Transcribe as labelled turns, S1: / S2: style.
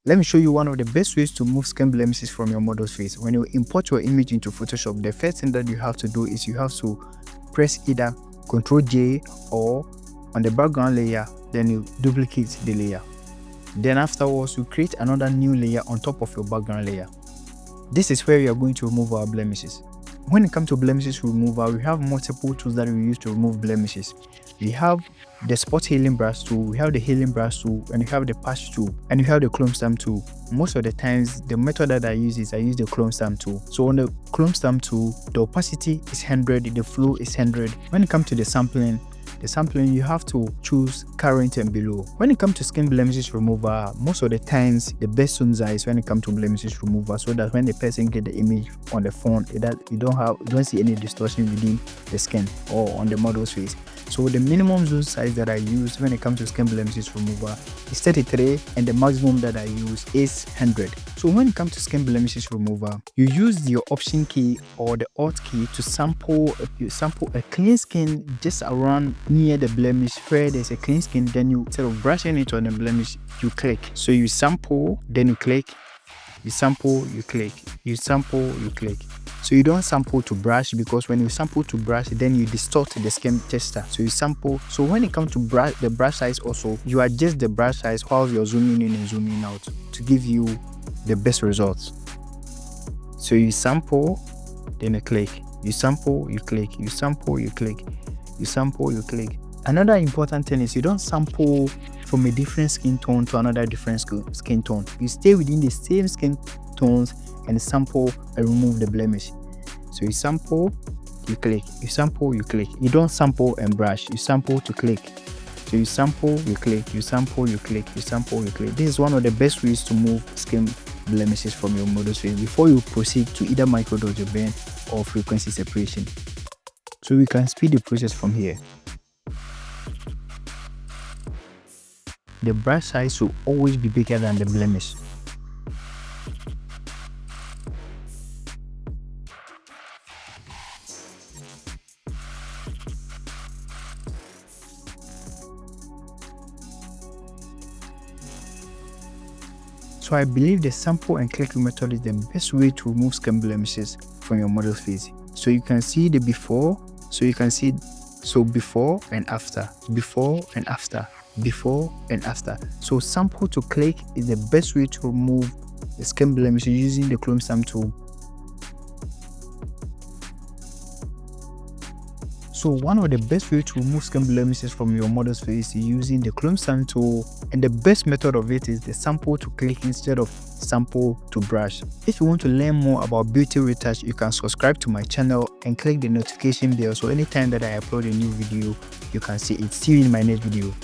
S1: Let me show you one of the best ways to remove skin blemishes from your model's face. When you import your image into Photoshop, the first thing that you have to do is you have to press either Ctrl J or on the background layer, then you duplicate the layer. Then afterwards, you create another new layer on top of your background layer. This is where we are going to remove our blemishes. When it comes to blemishes removal, we have multiple tools that we use to remove blemishes. We have the spot healing brush tool, we have the healing brush tool, and we have the patch tool, and we have the clone stamp tool. Most of the times, the method that I use the clone stamp tool. So on the clone stamp tool, the opacity is 100, the flow is 100. When it comes to the sampling you have to choose current and below. When it comes to skin blemishes remover, most of the times the best zones is when it comes to blemishes remover, so that when the person get the image on the phone, you don't see any distortion within the skin or on the model's face. So the minimum zoom size that I use when it comes to skin blemishes remover is 33, and the maximum that I use is 100. So when it comes to skin blemishes remover, you use your option key or the alt key to sample a clean skin just around near the blemish where there's a clean skin. Then you, instead of brushing it on the blemish, you click. So you sample, then you click, you sample, you click, you sample, you click. So you don't sample to brush, because when you sample to brush, then you distort the skin texture. So you sample. So when it comes to the brush size also, you adjust the brush size while you're zooming in and zooming out to give you the best results. So you sample, then you click, you sample, you click, you sample, you click, you sample, you click. Another important thing is you don't sample from a different skin tone to another different skin tone. You stay within the same skin tones and sample and remove the blemish. So you sample, you click, you sample, you click. You don't sample and brush, you sample to click. So you sample, you click, you sample, you click, you sample, you click. This is one of the best ways to move skin blemishes from your model's face before you proceed to either microdose or bend or frequency separation. So we can speed the process from here. The brush size will always be bigger than the blemish. So I believe the sample and click method is the best way to remove skin blemishes from your model's face. So you can see the before, so you can see before and after, before and after, before and after. So sample to click is the best way to remove the skin blemishes using the clone stamp tool. So one of the best ways to remove skin blemishes from your model's face is using the clone stamp tool, and the best method of it is the sample to click instead of sample to brush. If you want to learn more about beauty retouch, you can subscribe to my channel and click the notification bell, so anytime that I upload a new video, you can see it. See you in my next video.